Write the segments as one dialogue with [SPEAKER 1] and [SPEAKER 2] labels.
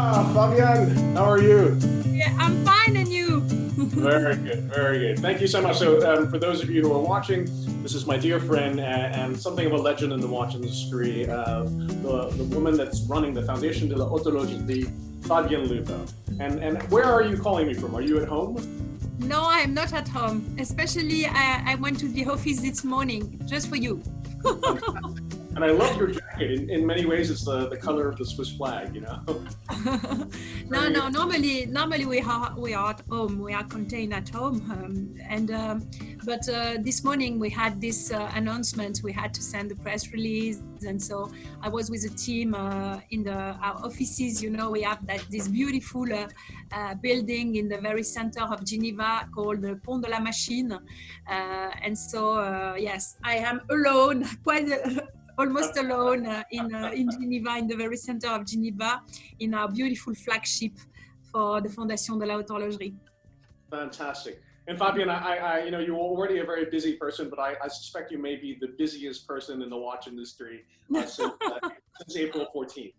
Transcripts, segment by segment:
[SPEAKER 1] Fabienne, how are you?
[SPEAKER 2] Yeah, I'm fine, and you?
[SPEAKER 1] Very good, very good. Thank you so much. So, for those of you who are watching, this is my dear friend and something of a legend in the watch industry, the woman that's running the Fondation de la Haute Horlogerie, Fabienne Lupo. And where are you calling me from? Are you at home?
[SPEAKER 2] No, I'm not at home. Especially, I went to the office this morning just for you.
[SPEAKER 1] And I love your jacket. In many ways, it's the color of the Swiss flag, you know?
[SPEAKER 2] No. Normally we are at home. We are contained at home. But this morning we had this announcement. We had to send the press release, and so I was with a team in our offices. You know, we have this beautiful building in the very center of Geneva called the Pont de la Machine. And so yes, I am alone, almost alone in Geneva, in the very center of Geneva, in our beautiful flagship for the Fondation de la Haute Horlogerie.
[SPEAKER 1] Fantastic. And Fabienne, I you know, you're already a very busy person, but I suspect you may be the busiest person in the watch industry since April 14th.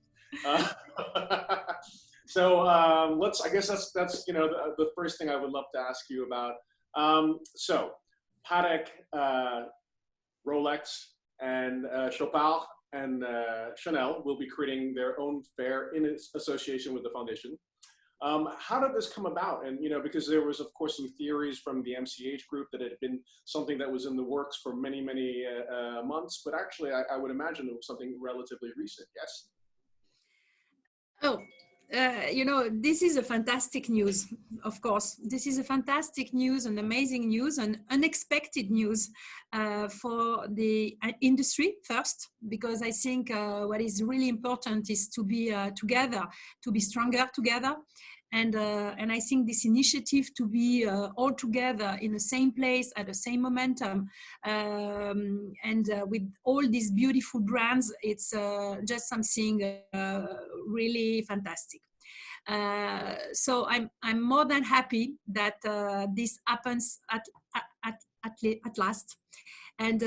[SPEAKER 1] So I guess that's you know, the first thing I would love to ask you about. So Patek, Rolex, and Chopard and Chanel will be creating their own fair in its association with the Foundation. How did this come about? And, you know, because there was, of course, some theories from the MCH group that it had been something that was in the works for many, many months, but actually I would imagine it was something relatively recent, yes?
[SPEAKER 2] Oh, you know, this is a fantastic news, of course. This is a fantastic news, and amazing news, and unexpected news for the industry first, because I think what is really important is to be together, to be stronger together. And I think this initiative to be all together in the same place at the same momentum, and with all these beautiful brands, it's just something really fantastic. So I'm more than happy that this happens at last. And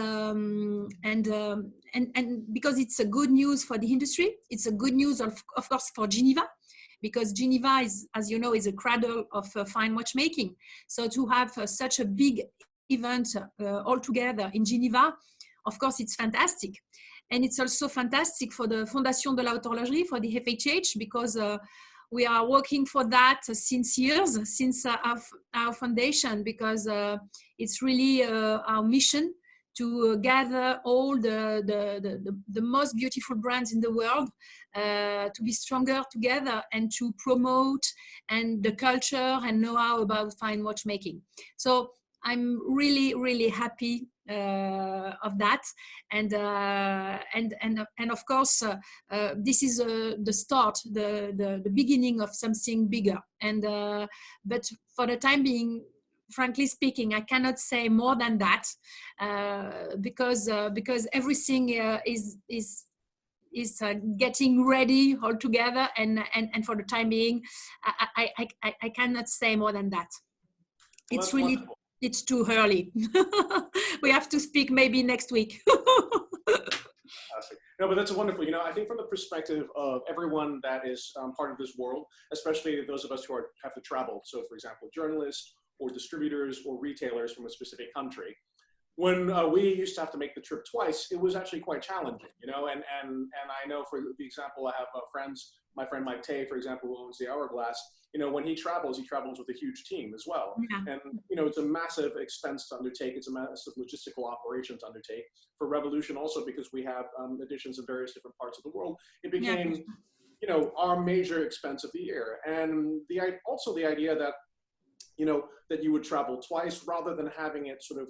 [SPEAKER 2] because it's a good news for the industry, it's a good news of course for Geneva, because Geneva is, as you know, is a cradle of fine watchmaking. So to have such a big event all together in Geneva, of course, it's fantastic. And it's also fantastic for the Fondation de la Haute Horlogerie, for the FHH, because we are working for that since years, since our foundation, because it's really our mission to gather all the most beautiful brands in the world, to be stronger together and to promote and the culture and know-how about fine watchmaking. So I'm really, really happy of that, and of course this is the start, the beginning of something bigger. And but for the time being, frankly speaking, I cannot say more than that, because everything is getting ready all together, and for the time being, I cannot say more than that.
[SPEAKER 1] Well,
[SPEAKER 2] it's really wonderful. It's too early. We have to speak maybe next week.
[SPEAKER 1] No, but that's wonderful. You know, I think from the perspective of everyone that is part of this world, especially those of us who have to travel. So, for example, journalists or distributors or retailers from a specific country. When we used to have to make the trip twice, it was actually quite challenging, you know, and I know, for the example, I have friends, my friend Mike Tay, for example, who owns the Hourglass, you know, when he travels with a huge team as well. Yeah. And, you know, it's a massive expense to undertake. It's a massive logistical operation to undertake. For Revolution also, because we have editions in various different parts of the world, it became, you know, our major expense of the year. And also the idea that, you know, that you would travel twice rather than having it sort of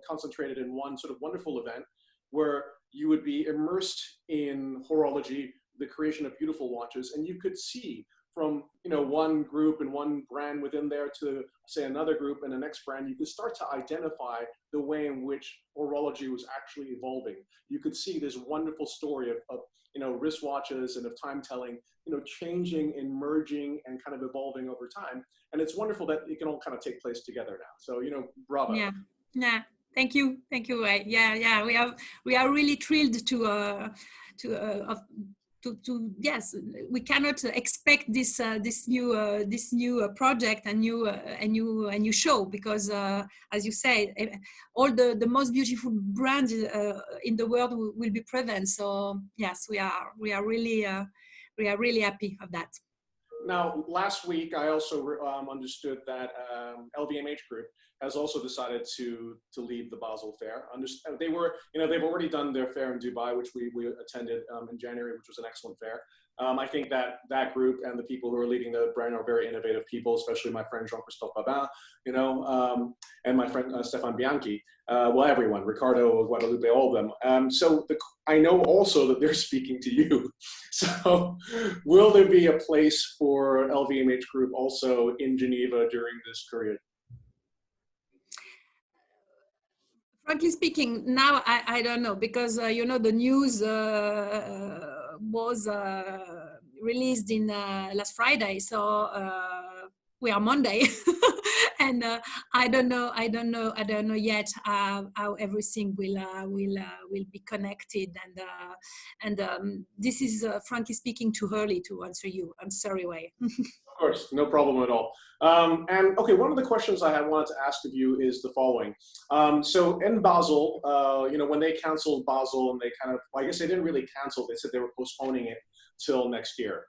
[SPEAKER 1] concentrated in one sort of wonderful event where you would be immersed in horology, the creation of beautiful watches, and you could see from, you know, one group and one brand within there to, say, another group and the next brand, you could start to identify the way in which horology was actually evolving. You could see this wonderful story of you know, wristwatches and of time telling, you know, changing and merging and kind of evolving over time. And it's wonderful that it can all kind of take place together now. So, you know, bravo.
[SPEAKER 2] Yeah. Thank you. Yeah. We are really thrilled to yes, we cannot expect this new project and new show, because as you say, all the most beautiful brands in the world will be present. So yes, we are really happy of that.
[SPEAKER 1] Now, last week, I also understood that LVMH Group has also decided to leave the Basel Fair. They were, they've already done their fair in Dubai, which we attended in January, which was an excellent fair. I think that group and the people who are leading the brand are very innovative people, especially my friend Jean-Christophe Babin, and my friend Stefan Bianchi. Well, everyone, Ricardo, Guadalupe, all of them. So I know also that they're speaking to you. So will there be a place for LVMH Group also in Geneva during this period?
[SPEAKER 2] Frankly speaking, now I don't know, because the news was released in last Friday, so we are Monday, and I don't know yet how everything will be connected, and this is frankly speaking too early to answer you. I'm sorry, Wei.
[SPEAKER 1] Of course, no problem at all. And okay, one of the questions I wanted to ask of you is the following. So in Basel, when they canceled Basel, and they kind of, I guess they didn't really cancel, they said they were postponing it till next year.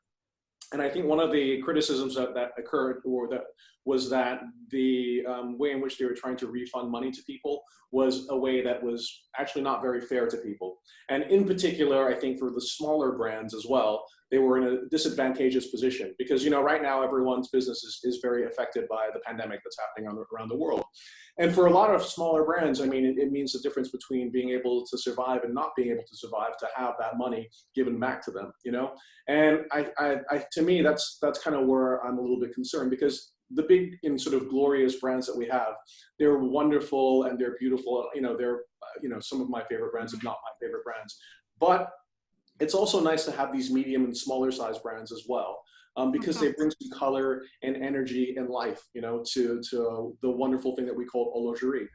[SPEAKER 1] And I think one of the criticisms that occurred, or that was that the way in which they were trying to refund money to people was a way that was actually not very fair to people. And in particular, I think for the smaller brands as well, they were in a disadvantageous position because, right now everyone's business is very affected by the pandemic that's happening around the world. And for a lot of smaller brands, I mean, it means the difference between being able to survive and not being able to survive, to have that money given back to them, And to me, that's kind of where I'm a little bit concerned, because the big and sort of glorious brands that we have, they're wonderful and they're beautiful. They're, some of my favorite brands, if not my favorite brands. But it's also nice to have these medium and smaller size brands as well. Because they bring some color and energy and life, to the wonderful thing that we call horlogerie.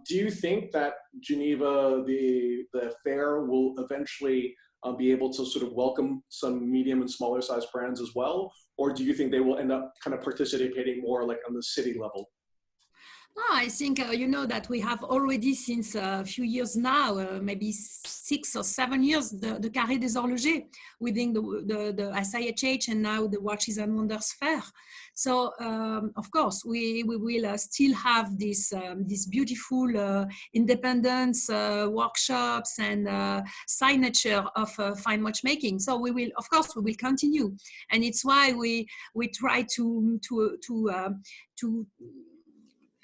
[SPEAKER 1] Do you think that Geneva, the fair, will eventually be able to sort of welcome some medium and smaller size brands as well? Or do you think they will end up kind of participating more like on the city level?
[SPEAKER 2] No, I think, that we have already since a few years now, maybe 6 or 7 years, the Carré des Horlogers within the SIHH, and now the Watches and Wonders Fair. So, of course, we will still have this beautiful independence workshops and signature of fine watchmaking. So we will, of course, we will continue. And it's why we try to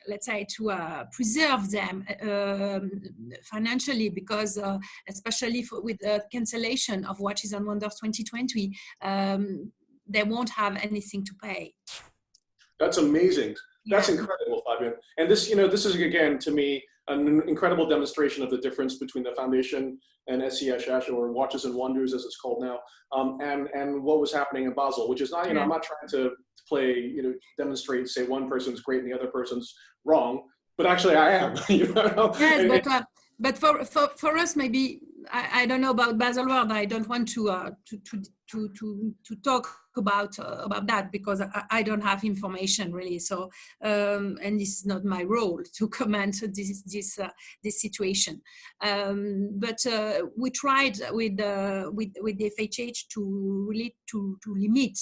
[SPEAKER 2] let's say, to preserve them financially, because especially with the cancellation of Watches and Wonders 2020, they won't have anything to pay.
[SPEAKER 1] That's amazing. That's incredible, Fabienne. And this, this is, again, to me, an incredible demonstration of the difference between the Foundation and SCHH, or Watches and Wonders as it's called now, and what was happening in Basel, which is not, I'm not trying to play, demonstrate, say one person's great and the other person's wrong, but actually I am.
[SPEAKER 2] Yes, but for us, maybe, I don't know about Basel World. I don't want to talk about that, because I don't have information really. So and this is not my role to comment this situation. But we tried with the FHH to really to limit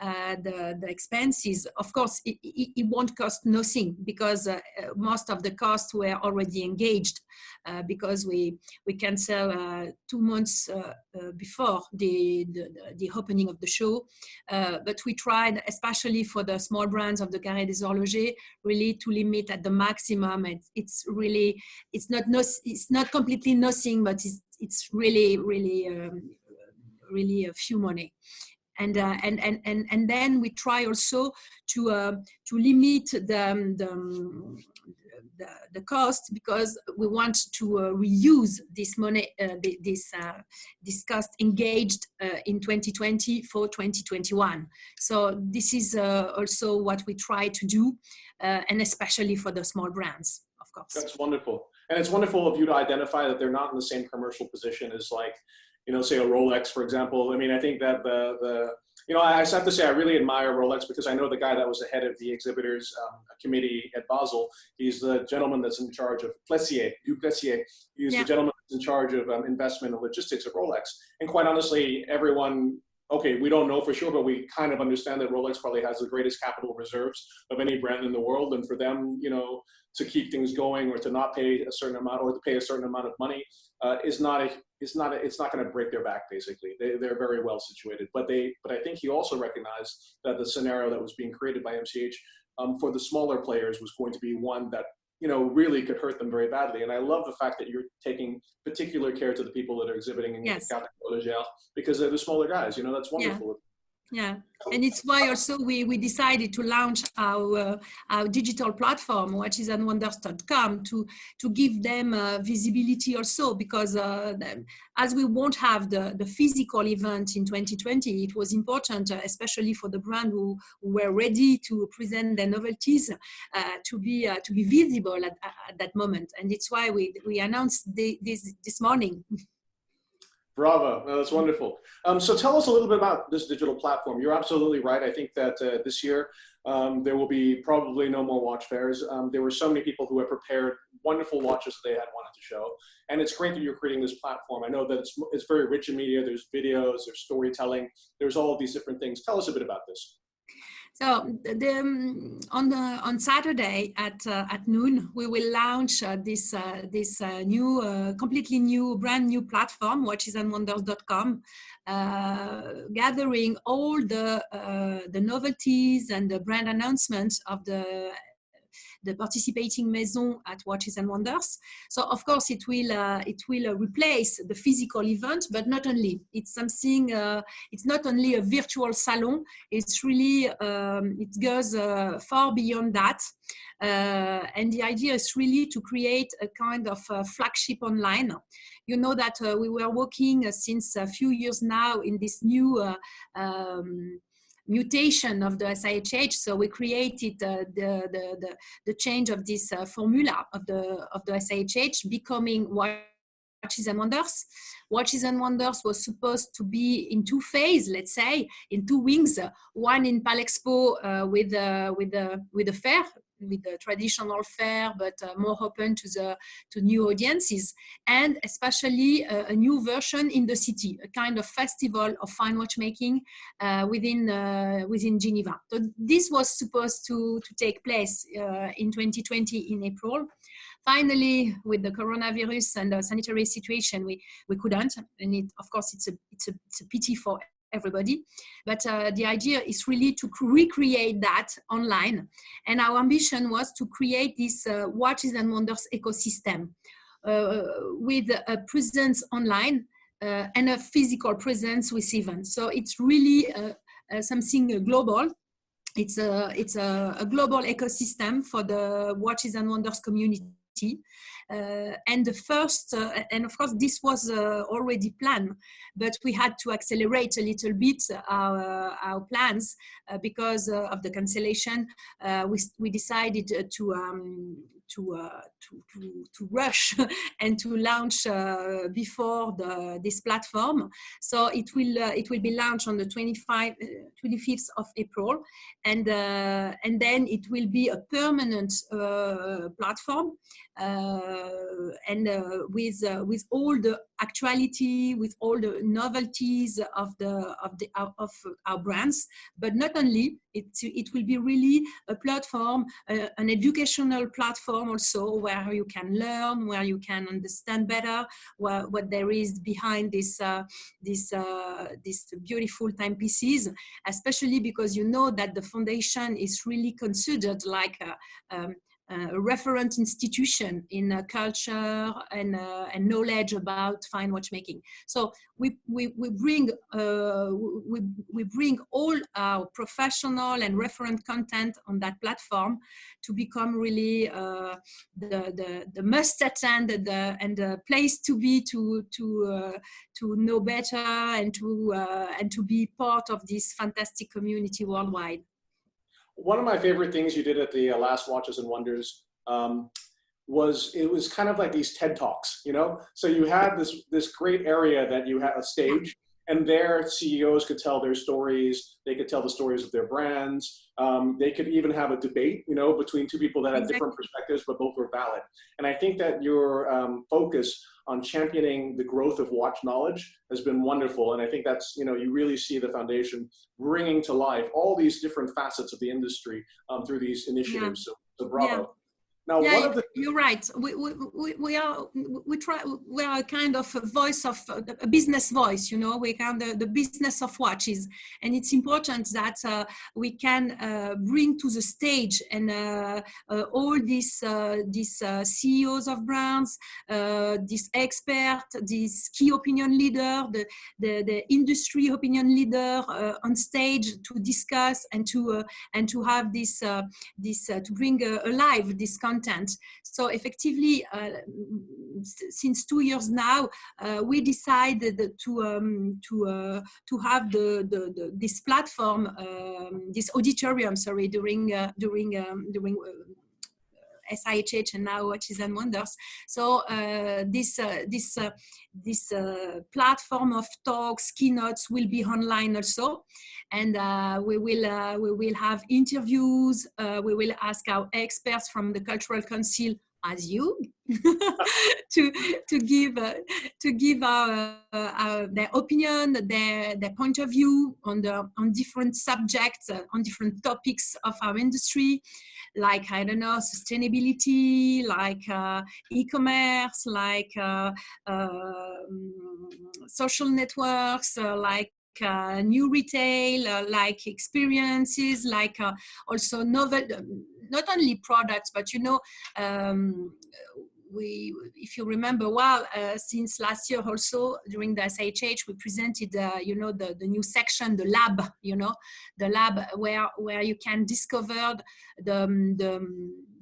[SPEAKER 2] the expenses. Of course, it won't cost nothing, because most of the costs were already engaged, because we cancel 2 months before the opening of the show. But we tried, especially for the small brands of the Carré des Horlogers, really to limit at the maximum. It's not completely nothing, but it's really a few money. And then we try also to limit the cost, because we want to reuse this money, this cost engaged in 2020 for 2021. So this is also what we try to do, and especially for the small brands, of course.
[SPEAKER 1] That's wonderful. And it's wonderful of you to identify that they're not in the same commercial position as, like, say a Rolex, for example. I mean, I think that I have to say I really admire Rolex because I know the guy that was the head of the exhibitors committee at Basel. He's the gentleman that's in charge of Duplessier. He's the gentleman that's in charge of investment and logistics at Rolex. And quite honestly, everyone, okay, we don't know for sure, but we kind of understand that Rolex probably has the greatest capital reserves of any brand in the world. And for them, to keep things going or to not pay a certain amount or to pay a certain amount of money it's not going to break their back, basically. They're very well situated. But I think he also recognized that the scenario that was being created by MCH for the smaller players was going to be one that really could hurt them very badly. And I love the fact that you're taking particular care to the people that are exhibiting in Haute Horlogerie because they're the smaller guys. That's wonderful.
[SPEAKER 2] Yeah, and it's why also we decided to launch our digital platform, watchesandwonders.com, to give them visibility also, because as we won't have the physical event in 2020, it was important, especially for the brand who were ready to present their novelties, to be visible at that moment. And it's why we announced this morning.
[SPEAKER 1] Bravo, no, that's wonderful. So tell us a little bit about this digital platform. You're absolutely right. I think that this year there will be probably no more watch fairs. There were so many people who had prepared wonderful watches that they had wanted to show. And it's great that you're creating this platform. I know that it's very rich in media. There's videos, there's storytelling, there's all of these different things. Tell us a bit about this.
[SPEAKER 2] So on Saturday at noon, we will launch this new, completely new, brand new platform, watchesandwonders.com, gathering all the novelties and the brand announcements of the participating maison at Watches and Wonders. So of course it will replace the physical event, but not only. It's something. It's not only a virtual salon. It's really it goes far beyond that. And the idea is really to create a kind of flagship online. You know that we were working since a few years now in this new mutation of the SIHH. So we created the change of this formula of the SIHH, becoming Watches and Wonders. Watches and Wonders was supposed to be in two phases, let's say, in two wings. One in Palexpo with the fair, with the traditional fair, but more open to new audiences, and especially a new version in the city, a kind of festival of fine watchmaking within Geneva. So this was supposed to take place in 2020 in April. Finally, with the coronavirus and the sanitary situation, we couldn't, and of course it's a pity for everybody, but the idea is really to recreate that online, and our ambition was to create this Watches and Wonders ecosystem with a presence online and a physical presence with events. So it's really something global. It's a global ecosystem for the Watches and Wonders community. And the first, and of course this was already planned, but we had to accelerate a little bit our plans because of the cancellation. We decided to rush and to launch before this platform. So it will be launched on the 25th of April, and then it will be a permanent platform, and with all the actuality, with all the novelties of our brands. But not only, it will be really a platform, an educational platform also, where you can learn, where you can understand better what there is behind this beautiful timepieces, especially because you know that the Fondation is really considered like a referent institution in culture and knowledge about fine watchmaking. So we bring all our professional and referent content on that platform to become really the must attend and the place to be to know better and to be part of this fantastic community worldwide.
[SPEAKER 1] One of my favorite things you did at the last Watches and Wonders it was kind of like these TED Talks, you know? So you had this great area that you had a stage, and there CEOs could tell their stories. They could tell the stories of their brands. They could even have a debate, you know, between two people that had different perspectives, but both were valid. And I think that your focus on championing the growth of watch knowledge has been wonderful. And I think that's, you know, you really see the foundation bringing to life all these different facets of the industry through these initiatives. So bravo.
[SPEAKER 2] Yeah.
[SPEAKER 1] Now,
[SPEAKER 2] yeah,
[SPEAKER 1] one of the
[SPEAKER 2] you're right. We are a kind of a voice of a business voice, you know. We kind of the business of watches, and it's important that we can bring to the stage and all these CEOs of brands, this expert, this key opinion leader, the industry opinion leader on stage to discuss and to have this to bring alive this content. So effectively, since 2 years now, we decided to have this platform, this auditorium, sorry, during SIHH and now Watches and Wonders. So this platform of talks, keynotes will be online also, and we will have interviews. We will ask our experts from the Cultural Council, as you, to give their opinion, their point of view on different subjects, on different topics of our industry, like, I don't know, sustainability, like e-commerce, like social networks, like new retail, like experiences, like also novel, not only products, but you know, if you remember well, since last year also during the SIHH, we presented, you know, the new section, the lab, you know, the lab where you can discover the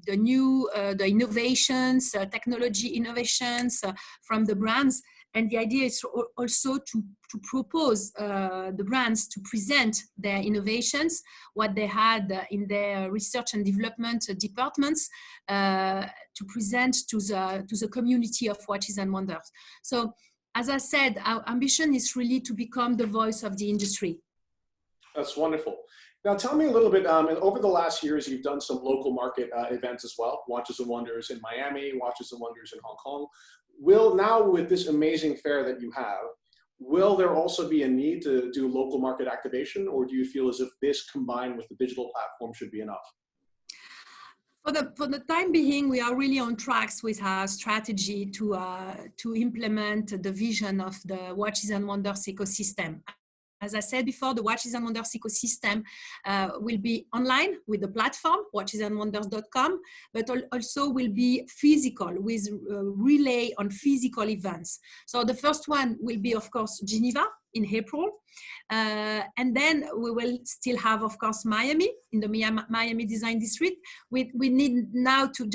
[SPEAKER 2] new, the innovations, technology innovations from the brands. And the idea is also to propose the brands to present their innovations, what they had in their research and development departments, to present to the community of Watches and Wonders. So, as I said, our ambition is really to become the voice of the industry.
[SPEAKER 1] That's wonderful. Now, tell me a little bit, over the last years, you've done some local market events as well, Watches and Wonders in Miami, Watches and Wonders in Hong Kong. Now with this amazing fair that you have, will there also be a need to do local market activation, or do you feel as if this combined with the digital platform should be enough?
[SPEAKER 2] For the time being, we are really on tracks with our strategy to implement the vision of the Watches and Wonders ecosystem. As I said before, the Watches and Wonders ecosystem will be online with the platform, watchesandwonders.com, but also will be physical with relay on physical events. So the first one will be, of course, Geneva in April. And then we will still have, of course, Miami in the Miami Design District. We need now to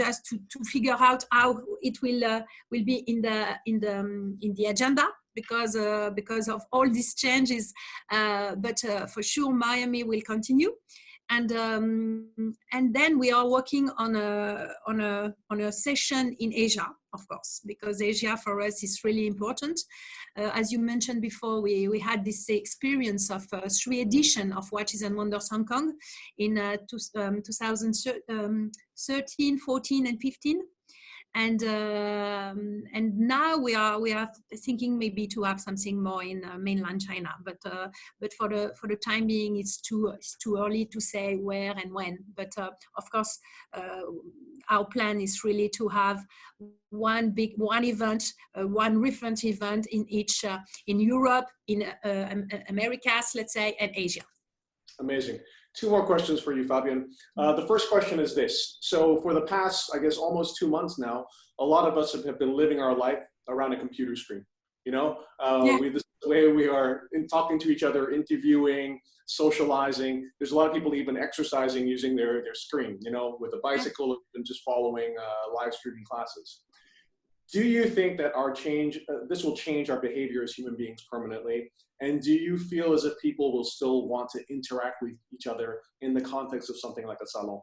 [SPEAKER 2] figure out how it will be in the agenda, because of all these changes, but for sure Miami will continue, and then we are working on a session in Asia, of course, because Asia for us is really important. As you mentioned before, we had this experience of 3 editions of Watches and Wonders Hong Kong in 2013, 14, and 15. And now we are thinking maybe to have something more in mainland China, but for the time being, it's too early to say where and when. But of course, our plan is really to have one event, one reference event in each in Europe, in Americas, let's say, and Asia.
[SPEAKER 1] Amazing. 2 more questions for you, Fabienne. The first question is this. So for the past, I guess, almost 2 months now, a lot of us have been living our life around a computer screen. You know, this is the way we are talking to each other, interviewing, socializing. There's a lot of people even exercising using their screen, you know, with a bicycle and just following live streaming classes. Do you think that this will change our behavior as human beings permanently? And do you feel as if people will still want to interact with each other in the context of something like a salon?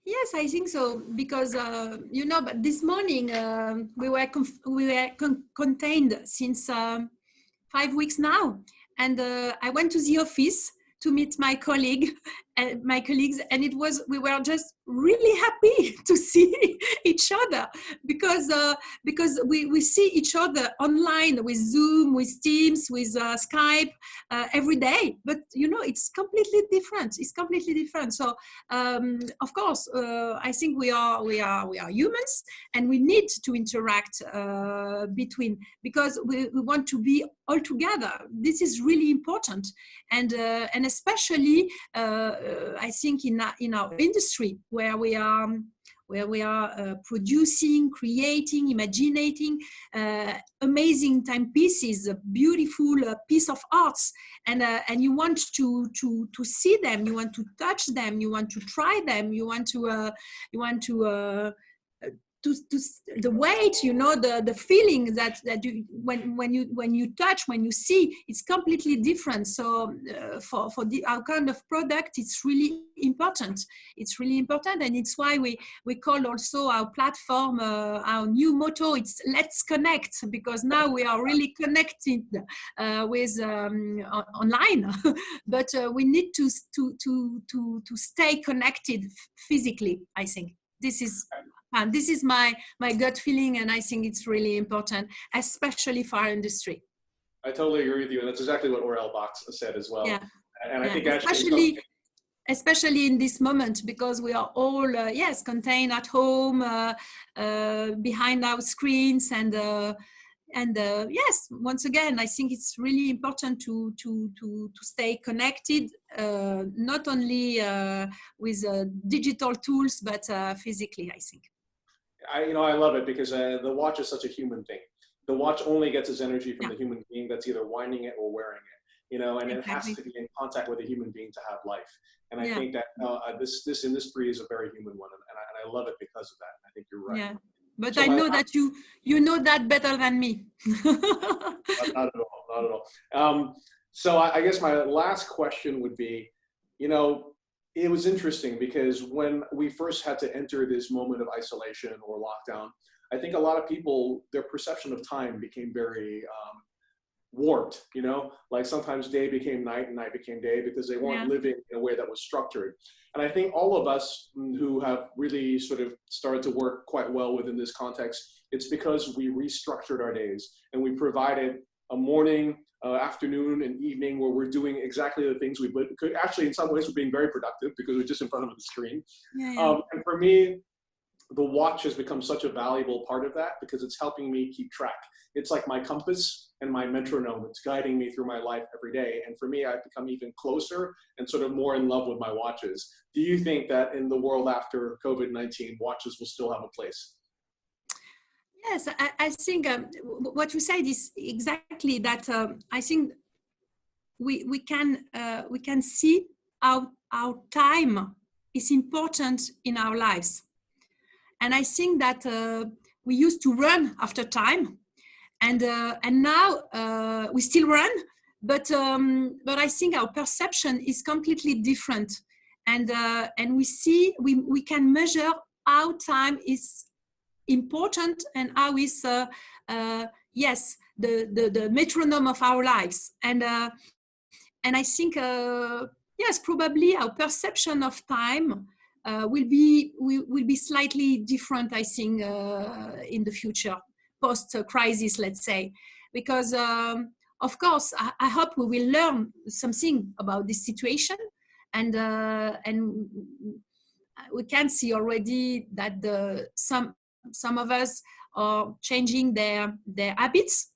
[SPEAKER 2] Yes, I think so, because but this morning we were contained since 5 weeks now, and I went to the office to meet my colleagues, and we were just really happy to see each other, because we see each other online with Zoom, with Teams, with Skype every day, but it's completely different. It's completely different. So of course, I think we are humans, and we need to interact because we want to be all together. This is really important, and especially I think in our industry, where we are producing, creating, imagining amazing timepieces, a beautiful piece of arts, and you want to see them, you want to touch them, you want to try them, you want to the weight, the feeling that you when you touch, when you see, it's completely different. So for our kind of product, it's really important. It's really important, and it's why we call also our platform, our new motto, it's "Let's Connect," because now we are really connected with online, but we need to stay connected physically. I think this is my gut feeling, and I think it's really important, especially for our industry.
[SPEAKER 1] I totally agree with you, and that's exactly what Aurel Box said as well.
[SPEAKER 2] Yeah.
[SPEAKER 1] And I think
[SPEAKER 2] especially in this moment, because we are all contained at home, behind our screens, and yes, once again, I think it's really important to stay connected, not only with digital tools, but physically, I think.
[SPEAKER 1] I love it, because the watch is such a human thing. The watch only gets its energy from the human being that's either winding it or wearing it, and it has to be in contact with a human being to have life. And I think that this industry is a very human one, and I love it because of that. And I think you're right.
[SPEAKER 2] Yeah, but so I know that you know that better than me.
[SPEAKER 1] Not at all, not at all. So I guess my last question would be, it was interesting, because when we first had to enter this moment of isolation or lockdown, I think a lot of people, their perception of time became very warped, like sometimes day became night and night became day, because they weren't living in a way that was structured. And I think all of us who have really sort of started to work quite well within this context, it's because we restructured our days, and we provided a morning, afternoon, and evening where we're doing exactly the things we could. Actually, in some ways, we're being very productive because we're just in front of the screen. And for me, the watch has become such a valuable part of that, because it's helping me keep track. It's like my compass and my metronome. It's guiding me through my life every day. And for me, I've become even closer and sort of more in love with my watches. Do you think that in the world after COVID-19, watches will still have a place?
[SPEAKER 2] Yes, I think what you said is exactly that. I think we can see how time is important in our lives, and I think that we used to run after time, and now we still run, but I think our perception is completely different, and we can measure how time is important, and how is the metronome of our lives, and I think yes, probably our perception of time will be slightly different, I think, in the future, post crisis, let's say, because of course I hope we will learn something about this situation, and we can see already that some of us are changing their habits,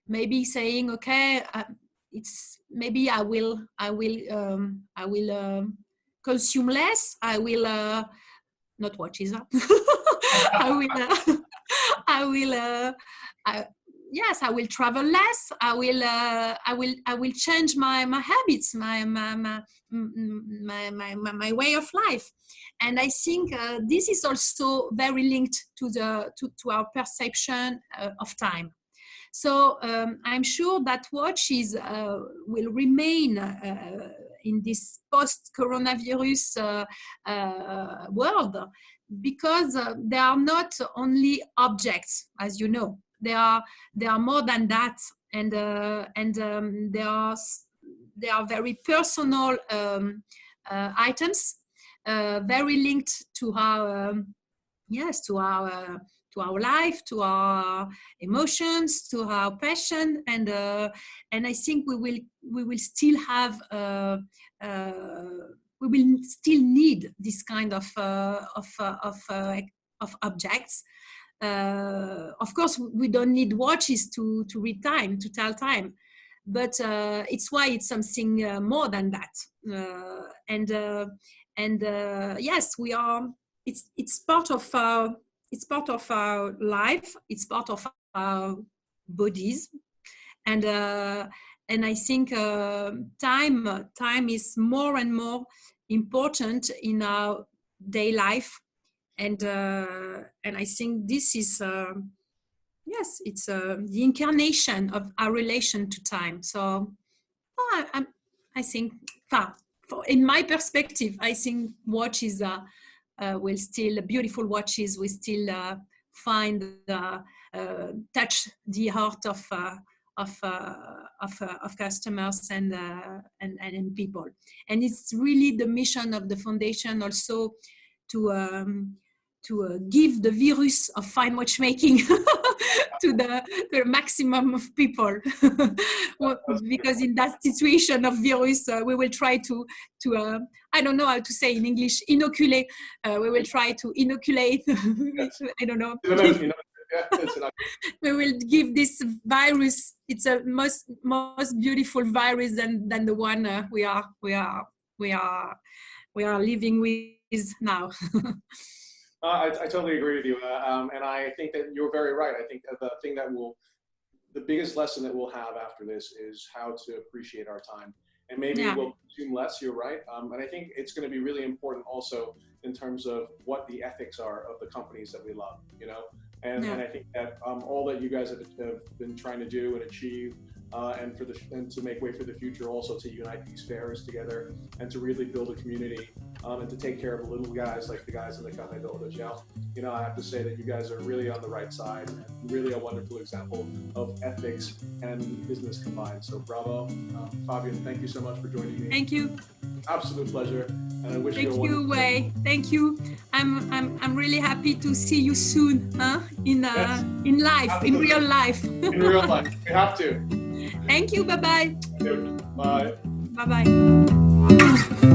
[SPEAKER 2] maybe saying, okay, it's maybe I will consume less. I will not watches. Yes, I will travel less. I will change my habits, my way of life, and I think this is also very linked to our perception of time. So I'm sure that watches will remain in this post-coronavirus world, because they are not only objects, as you know. They are more than that, and they are very personal items, very linked to our to our life, to our emotions, to our passion, and I think we will still have we will still need this kind of objects. Of course, we don't need watches to read time, to tell time, but it's why it's something more than that. Yes, we are. It's part of our life. It's part of our bodies, and I think time is more and more important in our day life, and I think this is yes, it's the incarnation of our relation to time. So I think, in my perspective, I think watches will still, beautiful watches will still find touch the heart of customers and people. And it's really the mission of the foundation also to give the virus of fine watchmaking to the maximum of people. Because in that situation of virus, we will try to I don't know how to say in English, inoculate. We will try to inoculate. I don't know. We will give this virus. It's a most beautiful virus than the one we are living with now.
[SPEAKER 1] I totally agree with you, and I think that you're very right. I think that the biggest lesson that we'll have after this is how to appreciate our time, and maybe we'll consume less. You're right, and I think it's going to be really important also in terms of what the ethics are of the companies that we love. You know, and I think that all that you guys have been trying to do and achieve. And to make way for the future, also to unite these fairs together and to really build a community and to take care of the little guys like the guys in the Haute Horlogerie. You know, I have to say that you guys are really on the right side and really a wonderful example of ethics and business combined. So bravo, Fabienne. Thank you so much for joining me.
[SPEAKER 2] Thank you.
[SPEAKER 1] Absolute pleasure, and I wish you a
[SPEAKER 2] wonderful.
[SPEAKER 1] Thank you,
[SPEAKER 2] Wei. Thank you. I'm really happy to see you soon, in life, absolutely. In real life.
[SPEAKER 1] In real life, we have to.
[SPEAKER 2] Thank you. Bye-bye.
[SPEAKER 1] Bye.
[SPEAKER 2] Bye-bye.